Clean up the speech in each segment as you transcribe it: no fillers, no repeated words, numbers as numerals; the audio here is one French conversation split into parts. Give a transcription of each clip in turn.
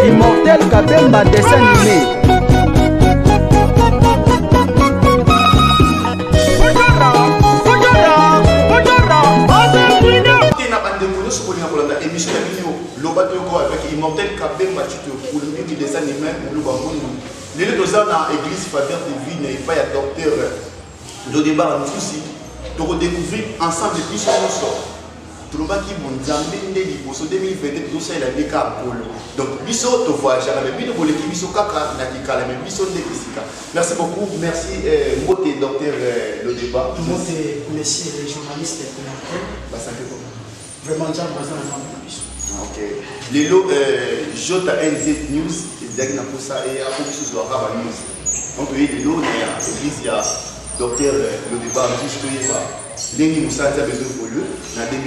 Immortel Kabemba, dessin animé. Avec Immortel Kabemba, tu te roules, tu descends les mains, les deux ans dans l'église Fader Divine, il y a docteur de débat en souci, de redécouvrir ensemble les plus sort. Tout le monde qui m'a dit, pour 2020, tout ça, il a des cas pour le. Donc, biso, tu vois, j'avais bien de l'équipe, biso, kaka, nakika, mais biso, de physique. Merci beaucoup, merci, Moté, docteur, le débat. Moté, messieurs les journalistes et commentateurs. Vraiment, j'ai besoin de plus. Ok. Lelo, JNZ News, il y a une chose et à propos de la news. Donc, Lelo, il y a l'église, il y a docteur, le débat, juste Léni Moussa a besoin de lieu en 2021.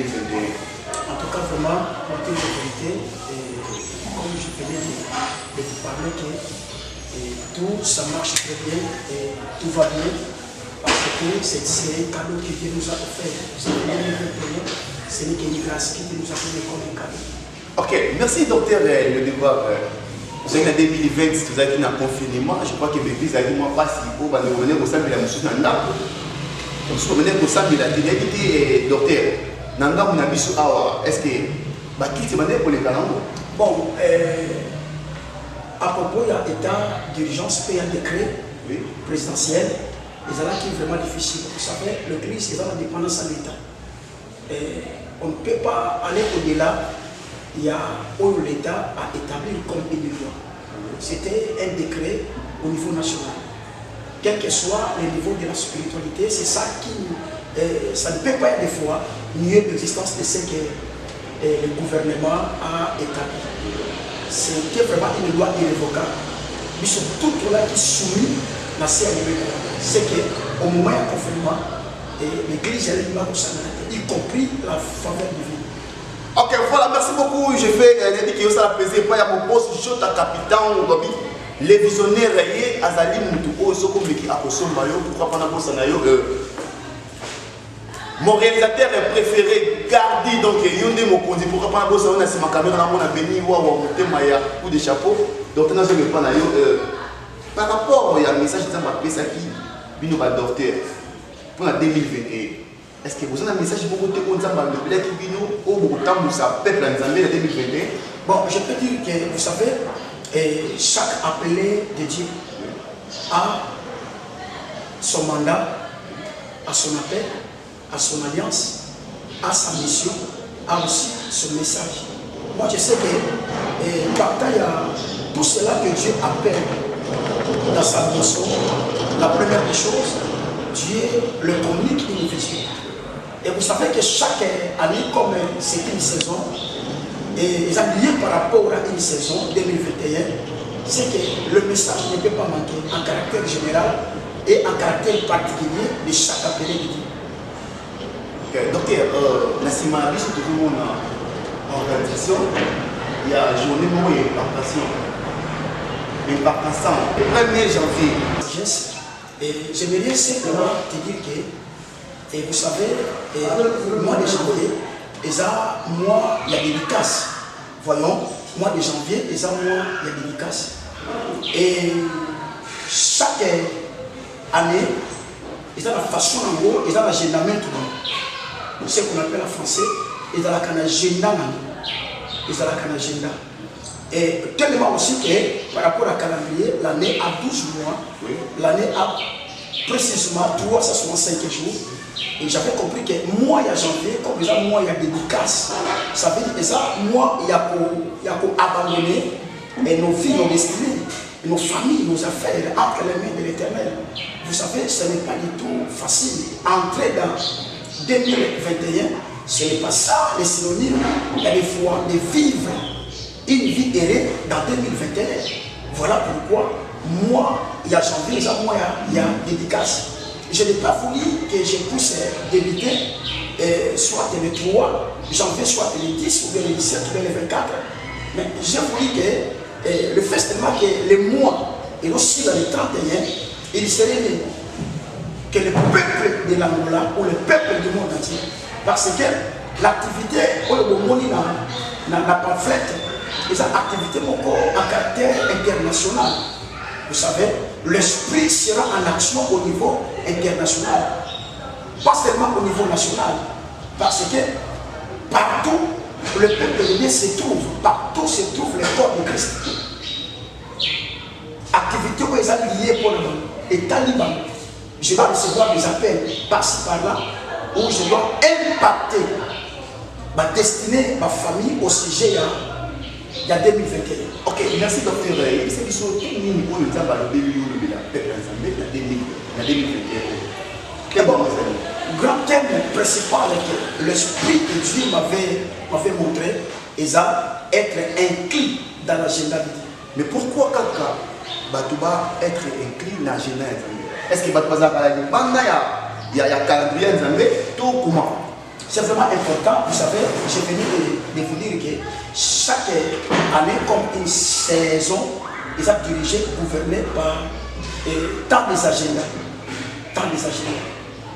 En tout cas, vraiment, pour toute vérité, comme je venais de vous parler, que tout ça marche très bien et tout va bien parce que c'est un cadeau que Dieu nous a offert. C'est une grâce que Dieu nous a donné comme un cadeau. Ok, merci docteur le débat. Vous avez en 2020, vous avez un confinement. Je crois que l'église a dit moi pas si haut, vous venez au sein de la mousse dans l'arbre. Donc, si vous venez au sein de la télé, docteur, Nanga Munabisu Awa, est-ce que qui te pour les calendriers? Bon, à propos, il y a état d'urgence payé un décret présidentiel, et c'est là qui est vraiment difficile. Vous savez, l'église est dans la dépendance à l'État. On ne peut pas aller au-delà. Il y a où l'État a établi comme une loi. C'était un décret au niveau national. Quel que soit le niveau de la spiritualité, c'est ça qui ça ne peut pas être des fois nier l'existence de ce que le gouvernement a établi. C'était vraiment une loi irrévocable. Mais sont tout là qui soumis à ces éléments. C'est qu'au moment du confinement, l'église y compris la faveur divine. Ok, voilà, merci beaucoup. Je fais l'indiquer ça la plaisir. Il y a mon poste, je suis capitaine. Les visionnaires, Azali Moutou, Sokomeki Akosombayo, pourquoi pas Nabossanayo. Mon réalisateur préféré, Gardi, donc Yonde Mokondi, pourquoi pas Nabossanayo, c'est ma caméra, on a béni, ou Maya, ou des chapeaux. Donc, on a fait par rapport à un message de Mapesa qui vient au docteur pour la 2021. Est-ce que vous avez un message pour vous dire que vous avez un peuple qui vient au bout de temps où ça peuple en 2021? Bon, je peux dire que, vous savez, chaque appelé de Dieu a son mandat, a son appel, a son alliance, a sa mission, a aussi son message. Moi, je sais que bataille à tout cela que Dieu appelle dans sa mission. La première des choses, Dieu le communique une vision. Et vous savez que chaque année, comme c'est une saison, et ils ont lié par rapport à une saison 2021, c'est que le message ne peut pas manquer en caractère général et en caractère particulier de chaque appelé de Dieu. Okay. Docteur, la Simabi, c'est toujours mon organisation. Il y a une journée où il y a une impactation. Le 1er janvier. Et j'aimerais simplement te dire que, et vous savez, le mois de janvier, il y a mois de dédicace. Voyons, mois de janvier, il y a mois de dédicace. Et chaque année, il y a la façon en gros, il y a l'agenda maintenant. Ce qu'on appelle en français, il y a l'agenda. Il y a l'agenda. Et tellement aussi que par rapport à calendrier, l'année a 12 mois, l'année a précisément 365 jours. Et j'avais compris que moi, il y a janvier, comme déjà moi, il y a dédicace. Ça veut dire que ça, moi, il y a pour abandonner nos vies, nos destinées, nos familles, nos affaires entre les mains de l'Éternel. Vous savez, ce n'est pas du tout facile. Entrer dans 2021, ce n'est pas ça les synonymes. Il y a des fois de vivre une vie errée dans 2021. Voilà pourquoi moi, il y a janvier, moi, il y a dédicace. Je n'ai pas voulu que je puisse débuter soit le 3 janvier, soit le 10, ou bien le 17, ou bien le 24. Mais j'ai voulu que le festival, que le mois, et aussi dans le 31, il serait que le peuple de l'Angola ou le peuple du monde entier. Parce que l'activité, au Bomoni, n'a pas fait, les activités à caractère international. Vous savez, l'esprit sera en action au niveau international, pas seulement au niveau national, parce que partout le peuple de Dieu se trouve, partout se trouve le corps de Christ. Activité où ils sont liées pour l'État liban. Je dois recevoir des appels par-ci par-là, où je dois impacter ma destinée, ma famille au sujet il y a 2021. Ok, merci docteur. C'est qui sont tous les niveaux de temps le début de la paix en 2021. D'abord, le grand thème principal que l'Esprit de Dieu m'avait montré, c'est être inclus dans l'agenda de Dieu. Mais pourquoi quand tu vas être inclus dans l'agenda de Dieu? Est-ce que tu il y a un calendrier de Dieu? Tout comment? C'est vraiment important. Vous savez, j'ai venu de vous dire que chaque année, comme une saison, ils sont dirigés, gouvernés par tant des agendas. Tant des agendas.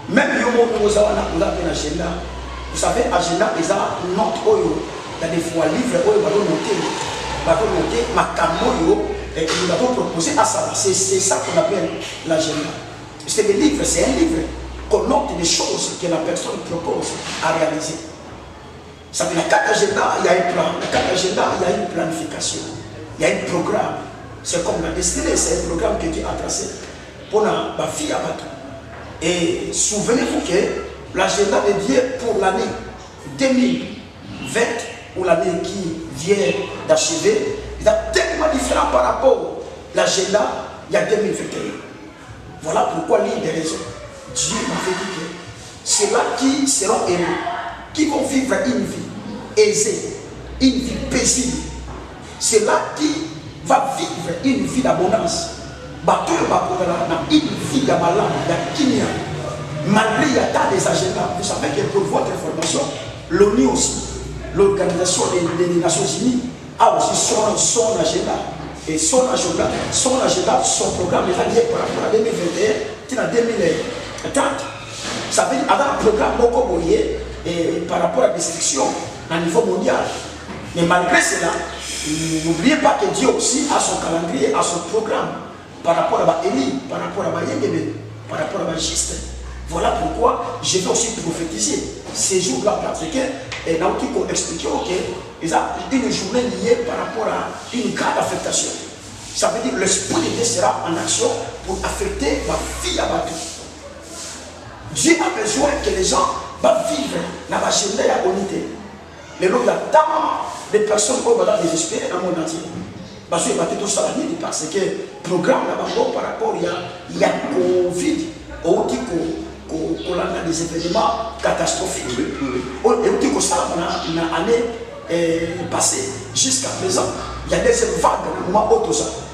Même si vous avez un agenda, vous savez, agenda, ils ont note, il y a des fois livre, ils vont noter, ma camo, et nous l'avons proposé à ça. C'est ça qu'on appelle l'agenda. C'est des livres, c'est un livre qu'on note des choses que la personne propose à réaliser. Ça veut dire qu'à chaque agenda, il y a un plan. À chaque agenda, il y a une planification. Il y a un programme. C'est comme la destinée, c'est un programme que Dieu a tracé pour la vie à battre. Et souvenez-vous que l'agenda de Dieu pour l'année 2020, ou l'année qui vient d'achever, il est tellement différent par rapport à l'agenda il y a 2021. Voilà pourquoi l'une des raisons. Dieu m'avait dit que c'est là qui seront élus, qui vont vivre une vie aisée, une vie paisible. C'est là qui va vivre une vie d'abondance. Une vie de malade, de Kenya. Malgré il y a tant des agendas, vous savez que pour votre information, l'ONU aussi, l'Organisation des Nations Unies, a aussi son agenda. Et son agenda, son programme est lié par rapport à 2021, qui est en 2030. Ça veut dire qu'il y a un programme beaucoup par rapport à la destruction à niveau mondial. Mais malgré cela, n'oubliez pas que Dieu aussi a son calendrier, a son programme par rapport à Élie, par rapport à Yéngébé, par rapport à Juste. Voilà pourquoi je vais aussi prophétiser ces jours-là, parce que Nautiko expliquait qu'il y a une journée liée par rapport à une grande affectation. Ça veut dire que l'Esprit de Dieu sera en action pour affecter ma vie à Batou. Dieu a besoin que les gens vivent dans la chaîne de la unité. Mais là, il y a tant de personnes qui vont désespérer dans le monde entier. Parce que parce que le programme par rapport il y a Covid, on a des événements catastrophiques. Et on ça dans l'année passée jusqu'à présent, il y a des vagues dans le moment où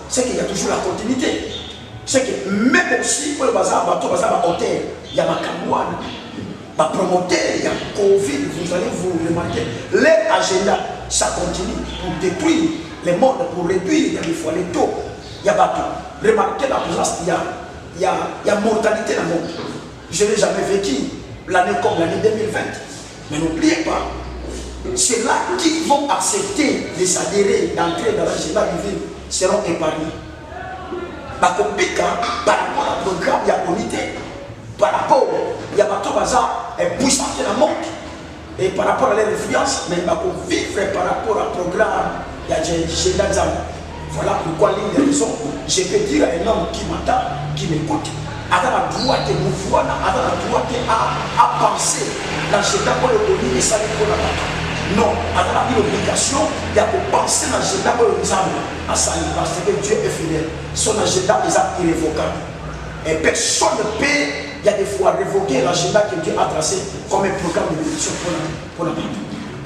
c'est qu'il y a toujours la continuité. C'est que même aussi pour le bazar, il y a ma camoine, ma promoteur, il y a Covid, vous allez vous remarquer, les agendas, ça continue pour détruire les mondes, pour réduire, il y a des fois les taux, il y a bateau. Remarquez la présence, il y a mortalité dans le monde. Je n'ai jamais vécu l'année comme l'année 2020. Mais n'oubliez pas, c'est là qui vont accepter de s'adhérer, d'entrer dans l'agenda divin, seront épargnés. Par rapport au programme, il y a unité. Par rapport, il y a bateau bazar, puissant dans le monde. Et par rapport à leur influence, mais il va vivre par rapport au programme, il y a des gens. Voilà pourquoi l'une des raisons, je peux dire à un homme qui m'entend, qui m'écoute, à la droite et mouvement, à la droite à penser l'agenda pour le donner et ça pour la bateau. Non, à la obligation, il y a pour penser l'agenda pour le ensemble à ça, parce que Dieu est fidèle. Son agenda est irrévocable. Et personne ne peut, il y a des fois, révoquer l'agenda que Dieu a tracé comme un programme de bénédiction pour la bateau.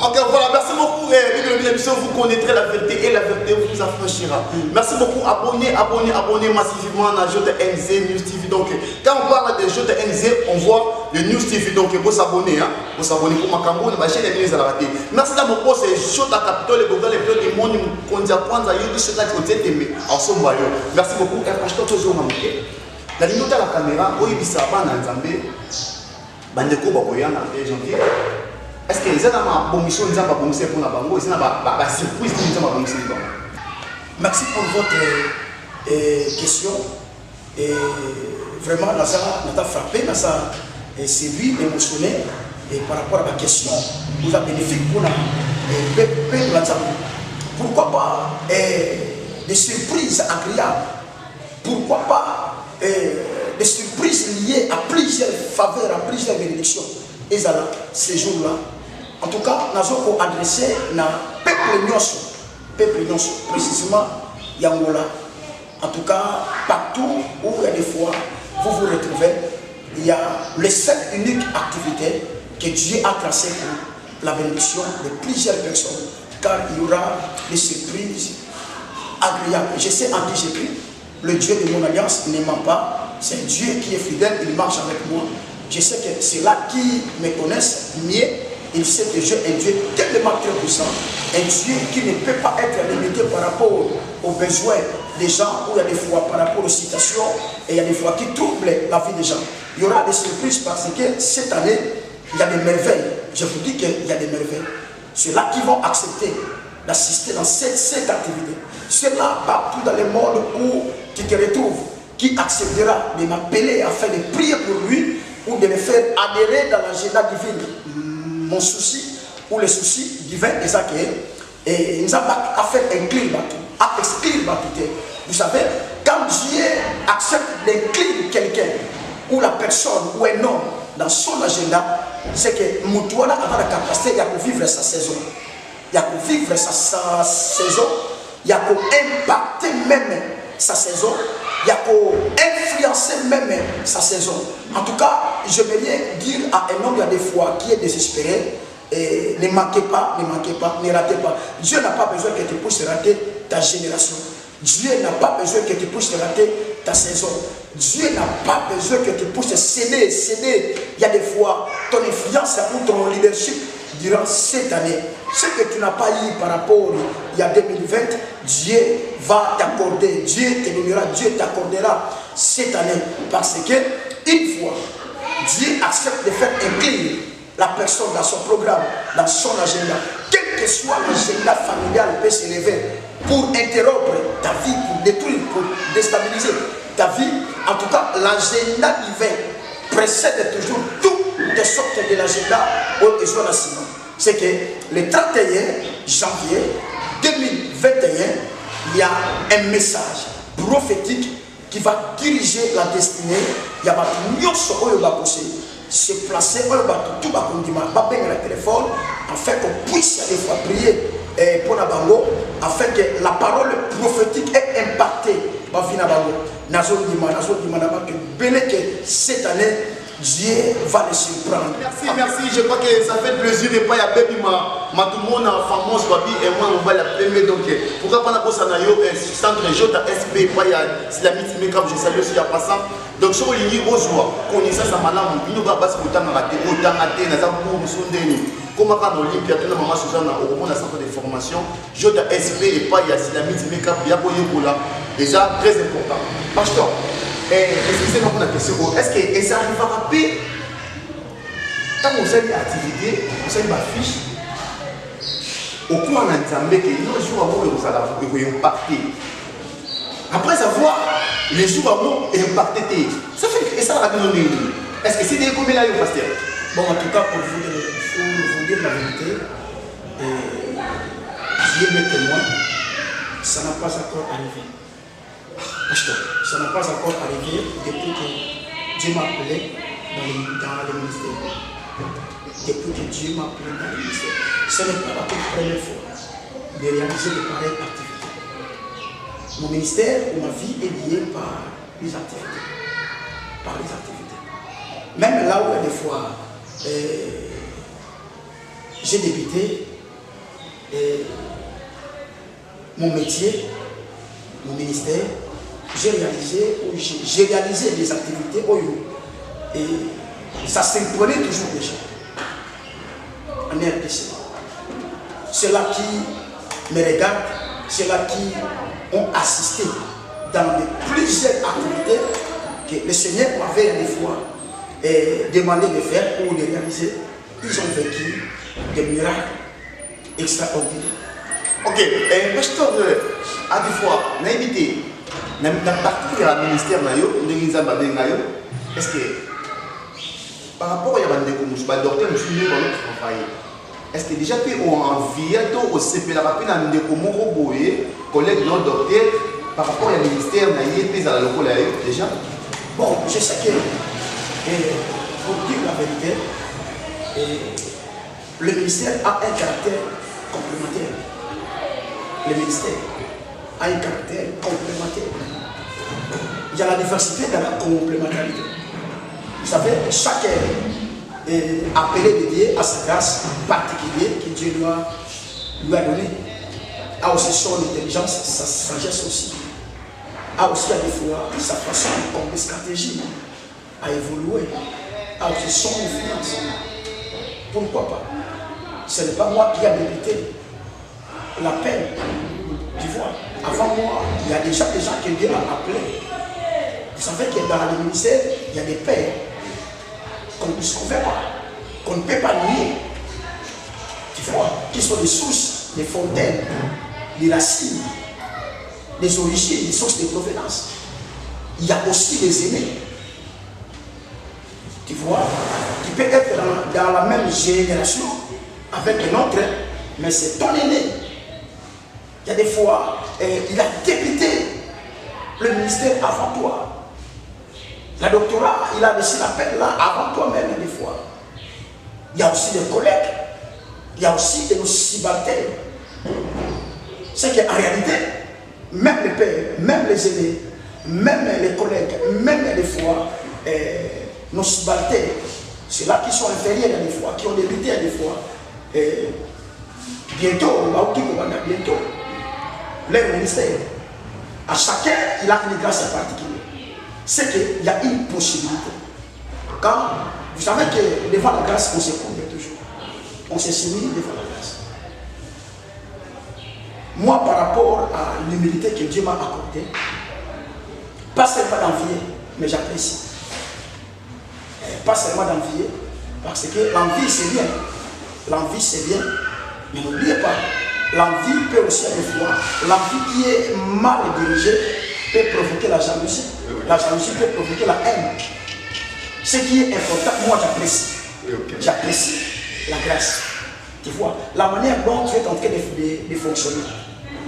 Ok, voilà, merci beaucoup. Vous connaîtrez la vérité et la vérité vous affranchira. Merci beaucoup. Abonnez massivement à JNZ News TV. Donc, quand on parle de JNZ, on voit le News TV. Donc, il faut s'abonner. Il faut s'abonner pour ma campagne. Merci à mon poste. Jota Capitole, le Bogal, le Bleu du Monde, Kondia Kwanza, Yogi, Jota, Koté, merci beaucoup. La ligne de la caméra, où il s'est abandonné en Zambie, Bandeko Baboyana, janvier. Est-ce que les gens ont une mission pour la banque, ils ont une surprise pour la banque? Merci pour votre question. Et vraiment, ça a frappé, ça a séduit, émotionné. Et par rapport à ma question, vous avez bénéfique pour la pourquoi pas des surprises agréables? Pourquoi pas des surprises liées à plusieurs faveurs, à plusieurs bénédictions? Et ça, ces jours-là, en tout cas, nous avons adressé à peuple nyonso, précisément Yangola. En tout cas, partout où il y a des fois, vous vous retrouvez, il y a les 7 uniques activités que Dieu a tracées pour la bénédiction de plusieurs personnes. Car il y aura des surprises agréables. Je sais en qui j'écris, le Dieu de mon alliance ne ment pas. C'est un Dieu qui est fidèle, il marche avec moi. Je sais que c'est là qui me connaissent mieux. Il sait que j'ai un Dieu tellement très puissant, un Dieu qui ne peut pas être limité par rapport aux besoins des gens, ou il y a des fois par rapport aux situations, et il y a des fois qui troublent la vie des gens. Il y aura des surprises parce que cette année, il y a des merveilles. Je vous dis qu'il y a des merveilles. Ceux-là qui vont accepter d'assister dans cette activité, ceux-là partout dans le monde où tu te retrouves, qui acceptera de m'appeler afin de prier pour lui ou de me faire adhérer dans l'agenda divin. Mon souci ou les soucis divins, et ça qui est, nous avons fait inclure à exclure Batou. Vous savez, quand Dieu accepte d'inclure quelqu'un, ou la personne, ou un homme, dans son agenda, c'est que Moutouana a la capacité de vivre sa saison. Il y a pour vivre sa saison, il y a pour impacter même sa saison, il y a pour influencer même sa saison. En tout cas, je veux bien dire à un homme, il y a des fois qui est désespéré, et ne manquez pas, ne ratez pas. Dieu n'a pas besoin que tu puisses rater ta génération. Dieu n'a pas besoin que tu puisses rater ta saison. Dieu n'a pas besoin que tu puisses céder. Il y a des fois, ton influence ou ton leadership durant cette année. Ce que tu n'as pas eu par rapport il y a 2020, Dieu va t'accorder. Dieu te donnera, Dieu t'accordera cette année. Parce que, une fois, Dieu accepte de faire inclure la personne dans son programme, dans son agenda. Quel que soit l'agenda familial peut s'élever pour interrompre ta vie, pour détruire, pour déstabiliser ta vie. En tout cas, l'agenda divin précède toujours toutes sortes de l'agenda au besoin national. C'est que le 31 janvier 2021, il y a un message prophétique qui va diriger la destinée. Il y a se placer, tout va le téléphone, afin qu'on puisse des fois prier pour la bango, afin que la parole prophétique est impactée. Cette année, Dieu va les surprendre. Merci. Je crois que ça fait plaisir de ne pas y avoir tout le monde fameux et moi on va l'appeler. Donc pourquoi pas la centre JSP, c'est la mythe make-up, je salue aussi à passant. Donc sur le ligne aux joies, connaissance à madame, nous va passer autant à rater, autant à terre, nous avons sondé. Comme à l'Olympia, tout le monde au moment de la centre de formation, JSP et pas c'est la mythe make-up, il y a Boyobola, déjà très important. Pasteur. Excusez-moi pour la question, est-ce que ça arrive à rappeler quand vous avez une activité, vous avez ma fiche, au cours d'un examen, que le jour où vous allez impacter. Après avoir les jours où vous impacté, ça fait que ça va donner. Est-ce que c'est des combien là, pasteur? Bon, en tout cas, pour vous dire la vérité, Dieu m'est témoin, ça n'a pas encore arrivé. Ça n'a pas encore arrivé depuis que Dieu m'a appelé dans le ministère. Depuis que Dieu m'a appelé dans le ministère. Ce n'est pas la première fois de réaliser de pareilles activités. Mon ministère ou ma vie est liée par les activités. Même là où il y a des fois, j'ai débuté mon métier, mon ministère. J'ai réalisé des activités et ça s'imponait toujours déjà en RDC. Ceux-là qui me regardent, ceux-là qui ont assisté dans plusieurs activités que le Seigneur m'avait des fois demandé de faire ou de réaliser, ils ont vécu des miracles extraordinaires. Ok, pasteur, à des fois, on a évité, dans partie du ministère, est-ce que par rapport à un docteur, est-ce que déjà on a envie au CP la rapide dans des collègues non docteur par rapport au ministère, on a la locale déjà? Bon, je sais que, pour dire la vérité, le ministère a un caractère complémentaire. Le ministère a un caractère complémentaire. Il y a la diversité dans la complémentarité. Vous savez, chaque appelé de Dieu a sa grâce particulière que Dieu lui a donnée. A aussi son intelligence, sa sagesse aussi. A aussi à des fois sa façon comme stratégie à évoluer. A aussi son influence. Pourquoi pas? Ce n'est pas moi qui ai mérité l'appel. Tu vois, avant moi, il y a déjà des gens qui Dieu a appelés. Vous savez que dans le ministère, il y a des pères qu'on ne se fait pas, qu'on ne peut pas nier. Tu vois, qui sont des sources, des fontaines, des racines, des origines, des sources de provenance. Il y a aussi des aînés. Tu vois, qui peut être dans la même génération avec un autre, mais c'est ton aîné. Il y a des fois, il a débuté le ministère avant toi. La doctorat, il a reçu l'appel là avant toi-même, des fois. Il y a aussi des collègues, il y a aussi des subalternes. C'est qu'en réalité, même les pères, même les aînés, même les collègues, même des fois, nos subalternes, ceux-là qui sont inférieurs des fois, qui ont débuté des fois, bientôt, leur ministère, à chacun, il a une grâce particulière. C'est qu'il y a une possibilité. Quand vous savez que devant la grâce, on se couvre toujours. On se soumet devant la grâce. Moi, par rapport à l'humilité que Dieu m'a accordée, pas seulement d'envier, mais j'apprécie. Pas seulement d'envier, parce que l'envie c'est bien. L'envie c'est bien. Mais n'oubliez pas, l'envie peut aussi des fois, l'envie qui est mal dirigée peut provoquer la jalousie. La jalousie peut provoquer la haine. Ce qui est important, moi j'apprécie. J'apprécie la grâce. Tu vois, la manière dont tu es en train de fonctionner.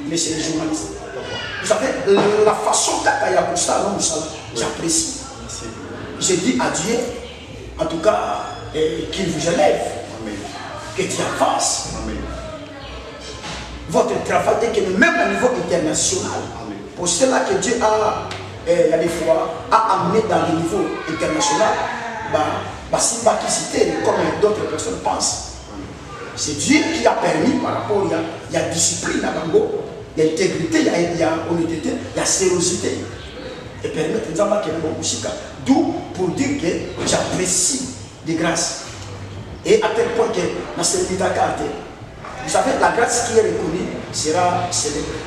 Mais c'est les journalistes. Vous savez, la façon dont j'apprécie. J'ai dit à Dieu, en tout cas, qu'il vous élève. Que tu avances. Votre travail est que même au niveau international. Pour cela que Dieu a, il y a des fois, a amené dans le niveau international, si pas qui citer comme d'autres personnes pensent. C'est Dieu qui a permis par rapport, il y a discipline à Bango, il y a intégrité, il y a honnêteté, il y a sérosité. Et permettre de dire d'où pour dire que j'apprécie des grâces. Et à tel point que dans cette carte, vous savez, la grâce qui est reconnue sera célébrée.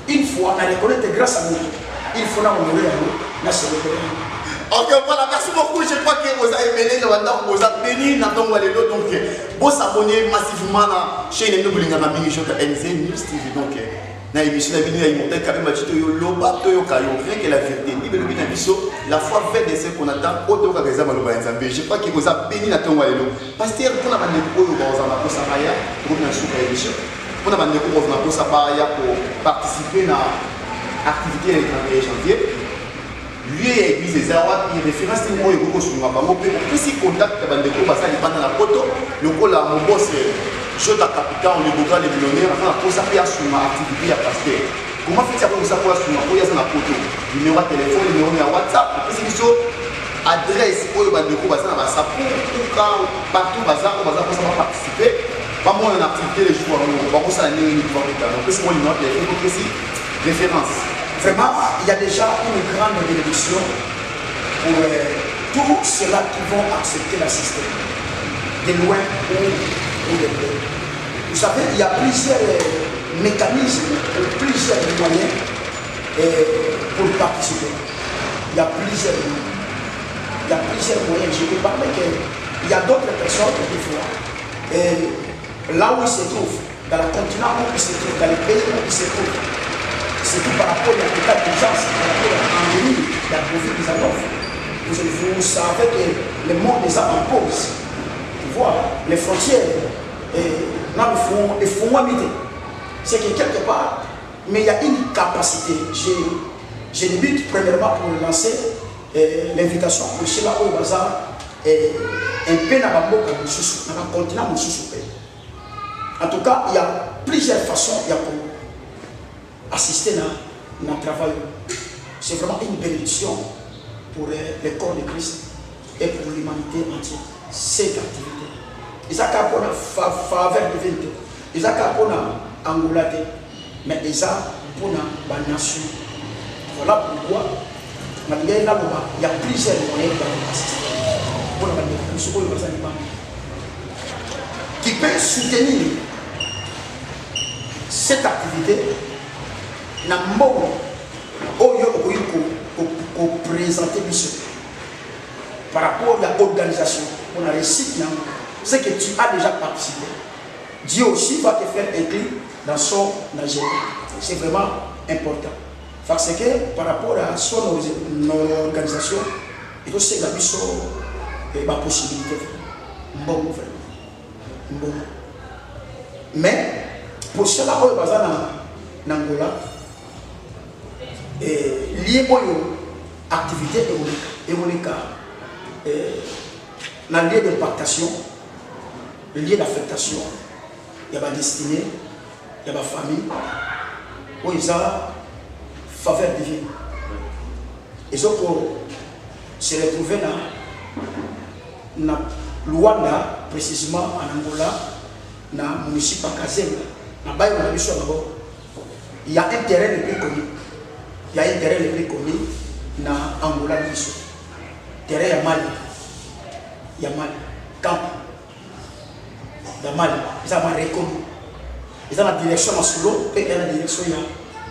Une fois, on reconnaît tes grâces à nous. Il faut honorer à nous, la célébrer. Ok, voilà, merci beaucoup. Je crois que vous avez mené le mandat, vous avez béni dans ton wallet. Donc, vous abonnez massivement à la chaîne de Boulingana Mini-Show NZ News TV. Donc, dans l'émission de la vidéo, il y a un peu rien que la vérité. La foi fait de ce qu'on attend, autant que les hommes. Je crois que vous avez béni dans ton wallet. Parce que pour la bande de Koyo, vous avez un peu de Saraya, pour la sous-émission. Pour la bande de Koyo, vous avez un peu de Saraya pour participer à l'activité du 31 janvier. Lui et l'église des Awa, il référence à moi et beaucoup sur ma banque. Puis si contact la bande de Koyo, ça dépend de la photo. Le coup là, mon boss, je suis capitaine, le bourgeois, les millionnaires, enfin, pour ça, il y a sur ma activité à pasteur. Comment fait-il pour ça pour la sur ma photo? Numéro de téléphone, numéro de WhatsApp. Puis c'est adresse pour le bande de Koyo, ça va pour partout, pour ça va participer. Pas moi en activité les jours, on va ça l'année uniquement. Donc, c'est moi le numéro de téléphone, donc c'est référence. Vraiment, il y a déjà une grande bénédiction pour tous ceux-là qui vont accepter la système, de loin ou de près. Vous savez, il y a plusieurs mécanismes, plusieurs moyens pour participer. Il y a plusieurs moyens. Je peux parler qu'il y a d'autres personnes qui font. là où il se trouve, dans le continent où il se trouve, dans les pays où il se trouve, c'est tout par rapport à l'état d'urgence, par rapport à l'endémie de la Covid-19. Vous savez que le monde est en pause. Tu vois, les frontières, ils font habiter. C'est que quelque part, mais il y a une capacité. Je débute premièrement pour lancer l'invitation pour chez la au bazar un peu dans le continent. En tout cas, il y a plusieurs façons pour assister à notre travail. C'est vraiment une bénédiction pour le corps de Christ et pour l'humanité entière. Cette activité. Ils ont qu'à faveur de 20 ans. Ils ont qu'à Angola, mais ils ont pour la nation. Voilà pourquoi il y a plusieurs moyens d'assister. Qui peut soutenir cette activité dans le monde où présenter par rapport à l'organisation. On a réussi, c'est que tu as déjà participé. Dieu aussi va te faire inclure dans son agenda. C'est vraiment important. Parce que par rapport à son organisation, il faut que la possibilité. Bon, bon. Mais pour cela, on va en Angola, lié à l'activité économique, dans le lieu d'impactation, le lieu d'affectation, il y a ma destinée, il y a ma famille, où ils ont faveur divine. Ils ont se retrouver dans Luanda, précisément en Angola, dans le municipal Kazenga, il y a un terrain le plus connu. Il y a un terrain le plus connu dans Angola. Terrain à Mali. Il y a Mali. Camp. Dans Mali. Ils ont reconnu. Ils ont la direction à Soulo et la direction il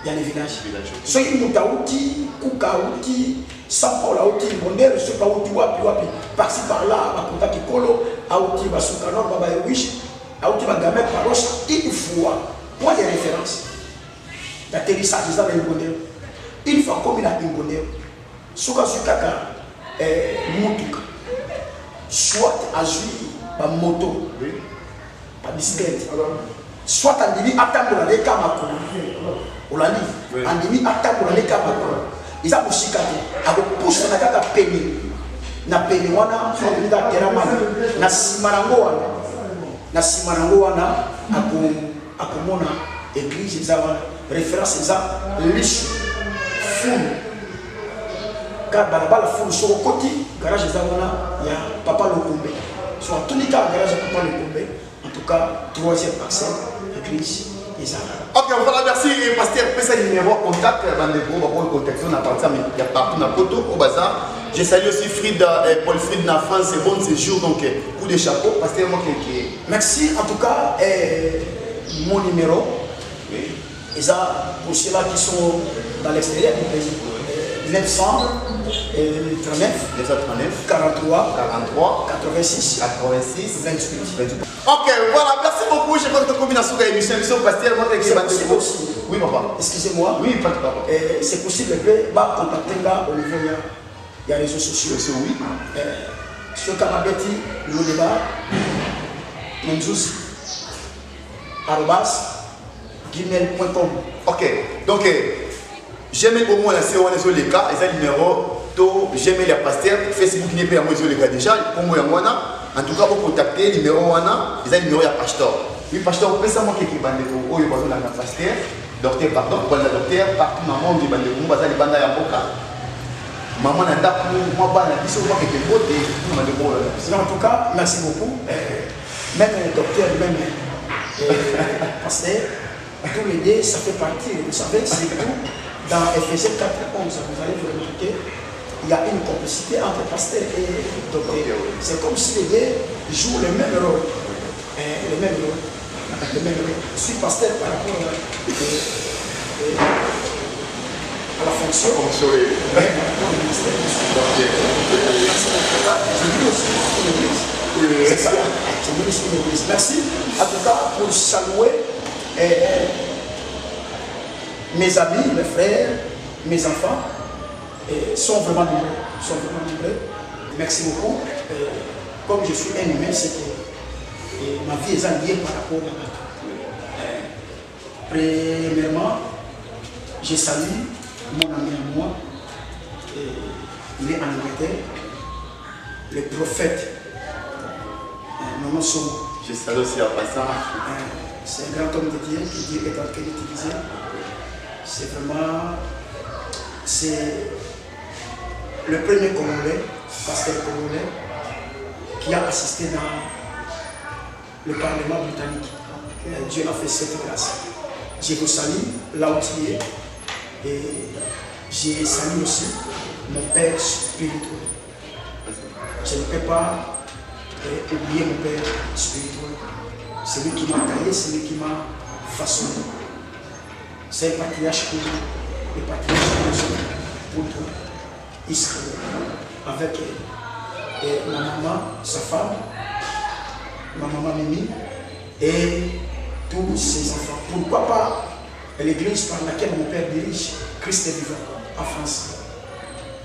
y a les villages. Ceux qui ont Taouti, Koukaouti, Sampaouti, Bondel, ceux qui ont Wapi, par-ci par-là, à Kota Kikolo, Aouti, Basoukanor, Baba Ewish, Aouti, Bagame, Paroche, une fois, point de référence. L'atterrissage, ils ont un Bondel. Une fois comme il a un Bondel, Souka Sukaka, Moutuka, soit à jouer par moto, par bicyclette, soit à dire attendre les Kamakolo. Olani, andimi attaque pour les Kamakolo. Ils ont aussi gâté. Avec pousse na kaka peine. Na peine wana, on dit à Keramana. Na simarango wana, à Komona, église, ils ont référence, ils ont liche, foule. Car la foule sur le côté, garage, ils ont il y a Papa Lokombe. Sur tous les cas, garage, Papa Lokombe. En tout cas, troisième parcelle, église. Ok, voilà, merci. Pasteur, fais le numéro contact. On a parti, il y a partout dans Poto, au bazar. Je salue aussi Frida, Paul Fried dans France, c'est bon séjour, donc coup de chapeau. Pasteur, moi qui. Merci, en tout cas, mon numéro. Et ça, pour ceux-là qui sont dans l'extérieur du pays, 939 43 86 28. Ok, voilà, merci beaucoup. Je crois que tu as combinaison de l'émission, Pasteur. Oui, papa. Excusez-moi. Oui, papa. C'est possible que va contacter là au niveau il y a les réseaux sociaux. Oui. Sur Kamabeti, le débat, Menjous, @gmail.com. Ok, donc j'aime au moins la séance les cas, et ça numéro, j'aime les pasteurs, Facebook n'est pas les cas déjà, comme moi en tout cas, vous contactez le numéro wana, ils ont le numéro de pasteur. Oui, pasteur, vous pouvez savoir qu'il y a un pasteur, docteur, pardon, docteur, partout dans le monde, il y a un pasteur. Maman n'a pas de moi, je ne sais pas si en tout cas, merci beaucoup. Même le docteur, même pasteur, tous les deux, ça fait partie, vous savez, c'est tout. Dans Ephésiens 4:11, vous allez vous remarquer, il y a une complicité entre pasteur et docteur. C'est comme si les deux jouent le même rôle. Le même rôle. Je suis pasteur par rapport à la fonction. C'est ça. Gémélis une église. Merci en tout cas pour saluer mes amis, mes frères, mes enfants. Sont vraiment nombreux. Merci beaucoup. Comme je suis un humain, c'est que ma vie est liée par rapport à premièrement, je salue mon ami à moi. Il est en Angleterre. Le prophète Maman Somo. Je salue aussi en passant. C'est un grand homme de Dieu que Dieu est en train d'utiliser. C'est vraiment, c'est le premier Congolais, pasteur congolais, qui a assisté dans le Parlement britannique. Dieu a fait cette grâce. Je vous salue là où tu es. Et je salue aussi mon Père spirituel. Je ne peux pas oublier mon Père spirituel. C'est lui qui m'a taillé, c'est lui qui m'a façonné. C'est un patriarche pour nous, le patriarche pour toi, Israël, avec ma maman, sa femme, ma maman Mimi et tous ses enfants. Pourquoi pas l'église par laquelle mon père dirige, Christ est vivant, en France.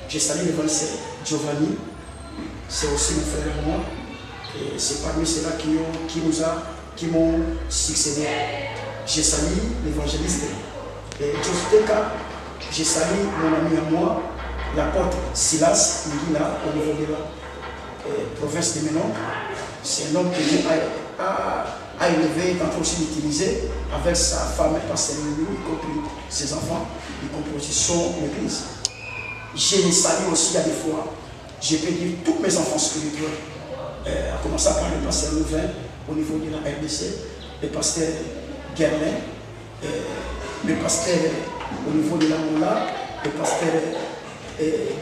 Je salue l'évangile Giovanni, c'est aussi mon frère et moi. Et c'est parmi ceux-là qui m'ont succédé. Je salue l'évangéliste Josteka, je salue mon ami à moi, l'apôtre Silas Ngila, au niveau de la province de Ménon. C'est un homme que Dieu a élevé, est en train aussi d'utiliser avec sa femme et pasteur Lulu, y compris ses enfants, y compris aussi son église. Je les salue aussi à des fois, je peux dire tous mes enfants spirituels, à commencer par le pasteur Louvain au niveau de la RDC, le pasteur Guerlain, le pasteur au niveau de l'Angola, le pasteur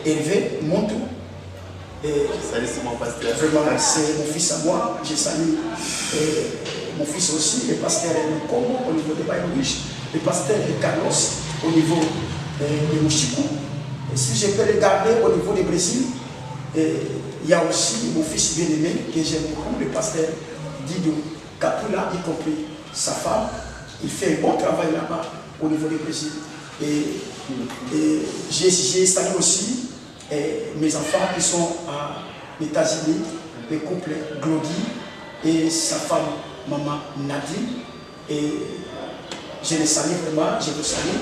Hervé Montou. Salut, c'est mon pasteur. Vraiment, c'est mon fils à moi. Je salue mon fils aussi, le pasteur Nkomo au niveau de Baïlouich, le pasteur Carlos au niveau de Mouchikou. Et si je peux regarder au niveau du Brésil, il y a aussi mon fils bien-aimé que j'aime beaucoup, le pasteur Dido Kapula, y compris sa femme. Il fait un bon travail là-bas au niveau du Brésil. Et j'ai salue aussi mes enfants qui sont aux États-Unis, le couple Glody et sa femme, maman Nadine. Et je les salue vraiment, je vous salue.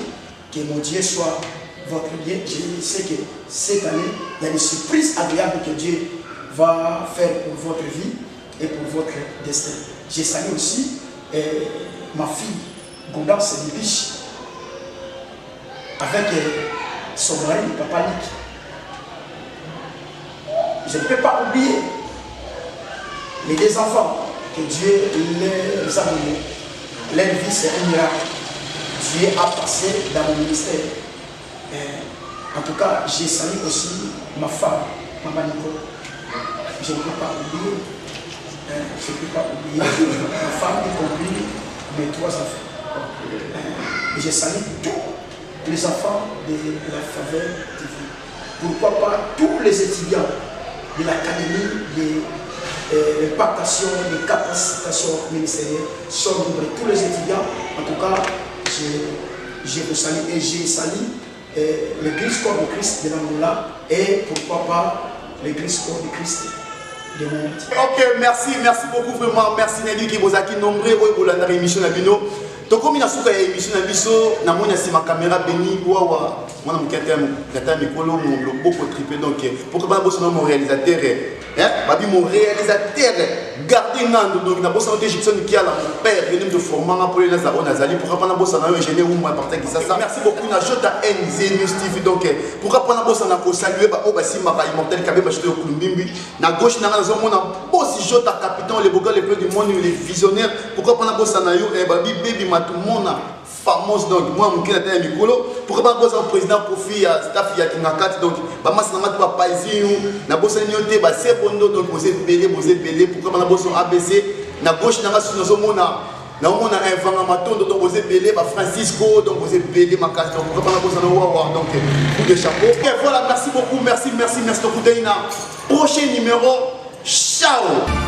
Que mon Dieu soit votre bien. Je sais que cette année, il y a des surprises agréables que Dieu va faire pour votre vie et pour votre destin. Je salue aussi ma fille, Gondance Libiche, avec son mari, Papa Nick. Je ne peux pas oublier les deux enfants que Dieu les a donnés. Leur vie, c'est un miracle. Dieu a passé dans mon ministère. En tout cas, j'ai salué aussi ma femme, Maman Nicole. Je ne peux pas oublier. Je ne peux pas oublier ma femme, y compris mes trois enfants. Et j'ai salué tous les enfants de la faveur divine. Pourquoi pas tous les étudiants de l'académie d'impactation, de capacitation ministérielle sont nombreux. Tous les étudiants, en tout cas, je vous salue et je salue l'église corps de Christ de l'Angola et pourquoi pas l'église corps de Christ de mon monde. Ok, merci beaucoup vraiment. Merci Nelly qui vous a qui nombreux pour la émission Nabino. Donc comme il a souka émission Nabiso, na mona si ma caméra béni wawa, moi na mukata mikolo mon beaucoup trippé donc pourquoi pas bosser mon réalisateur babi mon réalisateur garder ngando donc na bossa Egyptien qui a la mon père venu de format pour les on azali pourquoi pas na bossa na ingénieur ou moi partir qui ça merci beaucoup na Jota NZ News TV donc pourquoi pas na bossa na ko saluer ba obasi maka immortel kabe ba chute kulumbimbi na gauche na zo mona boss Jota capitaine les bogas les plus du monde les visionnaires pourquoi pas na bossa na yo babi baby tout le monde fameuse donc moi mon kila tena mikolo pourquoi pas bossa président Kofi staff ya kinakati donc ba masana matu ba paizinho na bossa nyote ba sebondo donc vous êtes belé pourquoi pas na bossa ABC na gauche na ngasu nazo mona na mona invanga matondo donc vous êtes belé ba Francisco donc vous êtes belé makasi donc pourquoi pas na bossa na wawa donc coup de chapeau et voilà merci beaucoup merci de Koudaina prochain numéro ciao.